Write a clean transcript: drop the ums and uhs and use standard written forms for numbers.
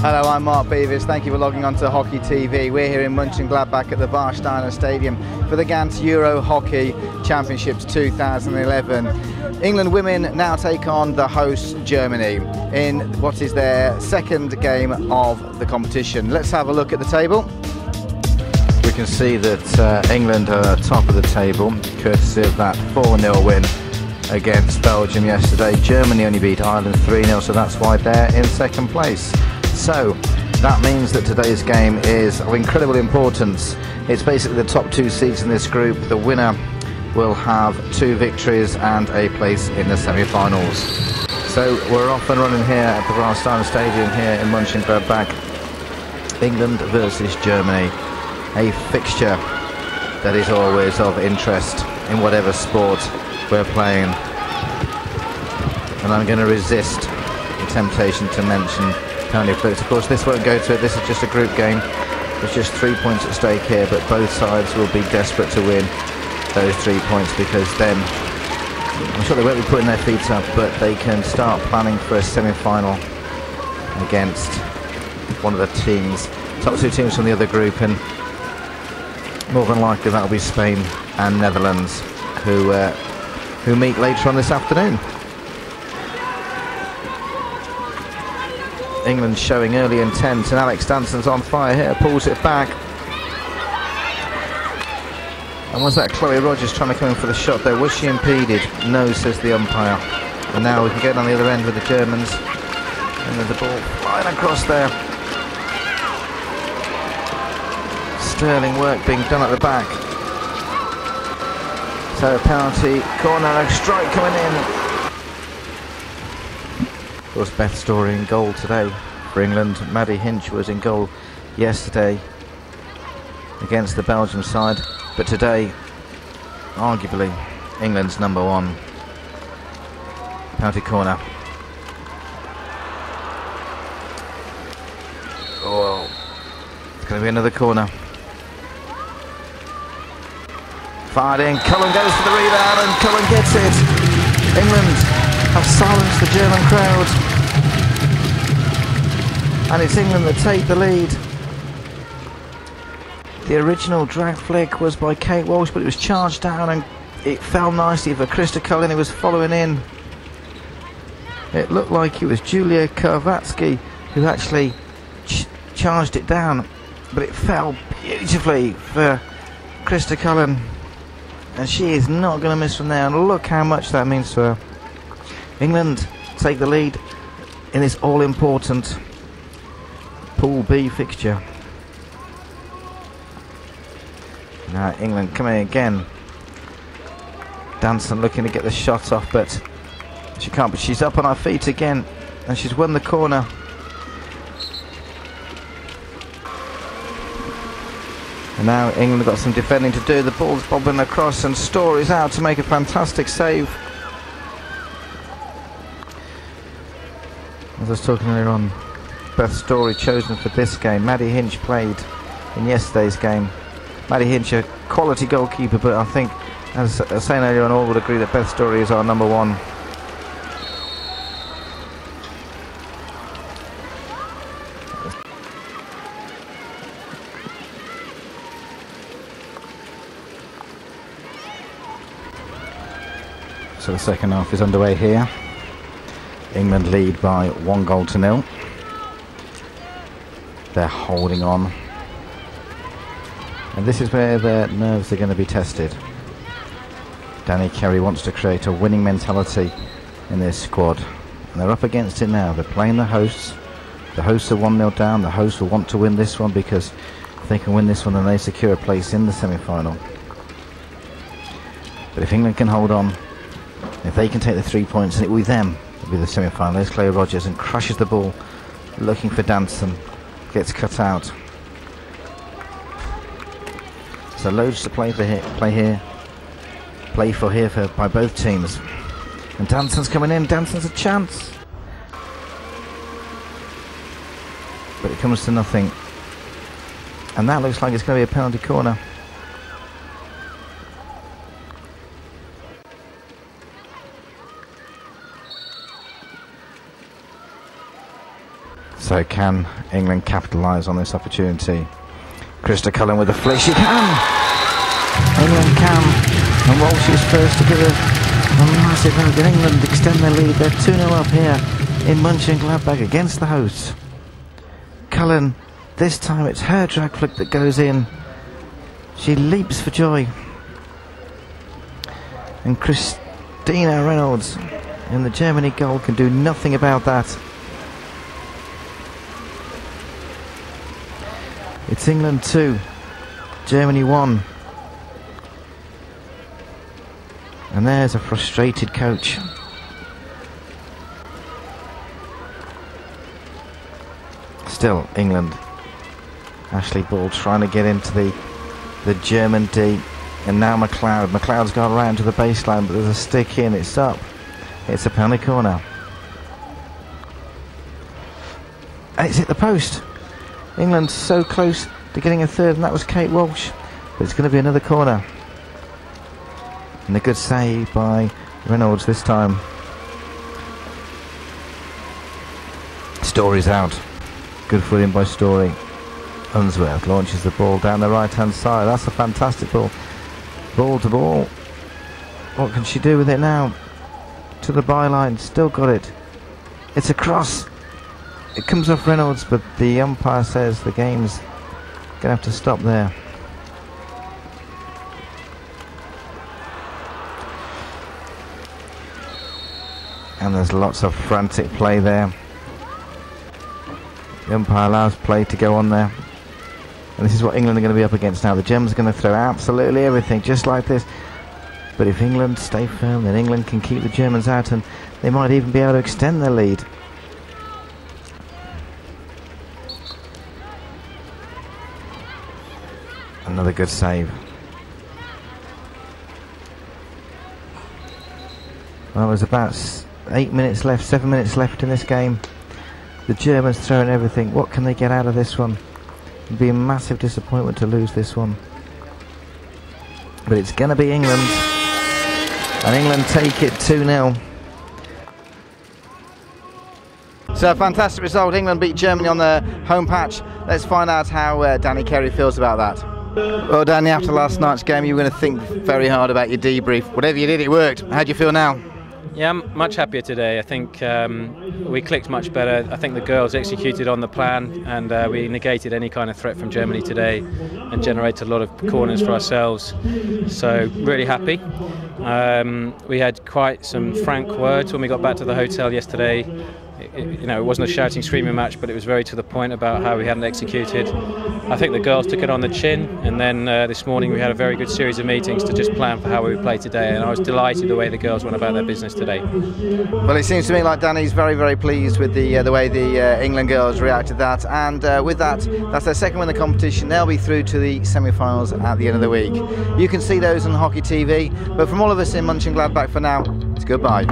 Hello, I'm Mark Beavis. Thank you for logging on to Hockey TV. We're here in Mönchengladbach at the Warsteiner Stadium for the Gans Euro Hockey Championships 2011. England women now take on the host Germany in what is their second game of the competition. Let's have a look at the table. We can see that England are top of the table, courtesy of that 4-0 win against Belgium yesterday. Germany only beat Ireland 3-0, so that's why they're in second place. So that means that today's game is of incredible importance. It's basically the top two seeds in this group. The winner will have 2 victories and a place in the semi-finals. So we're off and running here at the Warsteiner Stadium here in Mönchengladbach. England versus Germany, a fixture that is always of interest in whatever sport we're playing. And I'm going to resist the temptation to mention penalty flicks. Of course, this won't go to it. This is just a group game. There's just 3 points at stake here, but both sides will be desperate to win those 3 points, because then I'm sure they won't be putting their feet up, but they can start planning for a semi-final against one of the teams, top 2 teams from the other group, and more than likely that'll be Spain and Netherlands who meet later on this afternoon. England showing early intent, and Alex Danson's on fire here, pulls it back. And was that Chloe Rogers trying to come in for the shot there? Was she impeded? No, says the umpire. And now we can get on the other end with the Germans. And then the ball flying across there. Sterling work being done at the back. So a penalty, corner, a strike coming in. Of course, Beth Story in goal today for England. Maddie Hinch was in goal yesterday against the Belgium side, but today, arguably, England's number one. Penalty corner. Oh, it's going to be another corner. Fired in, Cullen goes for the rebound, and Cullen gets it. England have silenced the German crowd, and it's England that take the lead. The original drag flick was by Kate Walsh, but it was charged down and it fell nicely for Krista Cullen, who was following in. It looked like it was Julia Karvatsky who actually charged it down, but it fell beautifully for Krista Cullen, and she is not going to miss from there, and look how much that means to her. England take the lead in this all-important Pool B fixture. Now England coming again. Danson looking to get the shot off, but she can't. But she's up on her feet again, and she's won the corner. And now England have got some defending to do. The ball's bobbing across, and Story's out to make a fantastic save. As I was talking earlier on, Beth Story chosen for this game. Maddie Hinch played in yesterday's game. Maddie Hinch, a quality goalkeeper, but I think, as I was saying earlier on, all would agree that Beth Story is our number one. So the second half is underway here. England lead by 1-0. They're holding on, and this is where their nerves are going to be tested. Danny Kerry wants to create a winning mentality in this squad, and they're up against it now. They're playing the hosts. The hosts are 1-0 down. The hosts will want to win this one, because if they can win this one, then they secure a place in the semi-final. But if England can hold on, if they can take the 3 points, and it will be them, it'll be the semi-final. There's Chloe Rogers, and crushes the ball, looking for Danson. Gets cut out. So loads to play for here by both teams. And Danson's coming in. Danson's a chance, but it comes to nothing. And that looks like it's going to be a penalty corner. So can England capitalise on this opportunity? Krista Cullen with a flick. She can! England can. And Walsh is first to give a massive hope. And England extend their lead. They're 2-0 up here in Mönchengladbach against the hosts. Cullen, this time it's her drag flick that goes in. She leaps for joy. And Christina Reynolds in the Germany goal can do nothing about that. It's England 2, Germany 1. And there's a frustrated coach. Still England. Ashley Ball trying to get into the German D. And now McLeod. McLeod's gone round to the baseline, but there's a stick in. It's up. It's a penalty corner. And it's hit the post. England so close to getting a third, and that was Kate Walsh. But it's going to be another corner. And a good save by Reynolds this time. Story's out. Good footing by Story. Unsworth launches the ball down the right hand side. That's a fantastic ball. Ball to ball. What can she do with it now? To the byline. Still got it. It's a cross. It comes off Reynolds, but the umpire says the game's going to have to stop there. And there's lots of frantic play there. The umpire allows play to go on there. And this is what England are going to be up against now. The Germans are going to throw absolutely everything, just like this. But if England stay firm, then England can keep the Germans out, and they might even be able to extend their lead. Another good save. Well, there's about 8 minutes left, 7 minutes left in this game. The Germans throwing everything. What can they get out of this one? It'd be a massive disappointment to lose this one. But it's going to be England. And England take it 2-0. So a fantastic result. England beat Germany on the home patch. Let's find out how Danny Carey feels about that. Well, Danny, after last night's game, you were going to think very hard about your debrief. Whatever you did, it worked. How do you feel now? Yeah, I'm much happier today. I think we clicked much better. I think the girls executed on the plan, and we negated any kind of threat from Germany today and generated a lot of corners for ourselves. So really happy. We had quite some frank words when we got back to the hotel yesterday. It wasn't a shouting, screaming match, but it was very to the point about how we hadn't executed. I think the girls took it on the chin, and then this morning we had a very good series of meetings to just plan for how we would play today, and I was delighted the way the girls went about their business today. Well, it seems to me like Danny's very, very pleased with the way the England girls reacted to that, and with that, that's their second win in the competition. They'll be through to the semi-finals at the end of the week. You can see those on Hockey TV, but from all of us in Mönchengladbach for now, it's goodbye.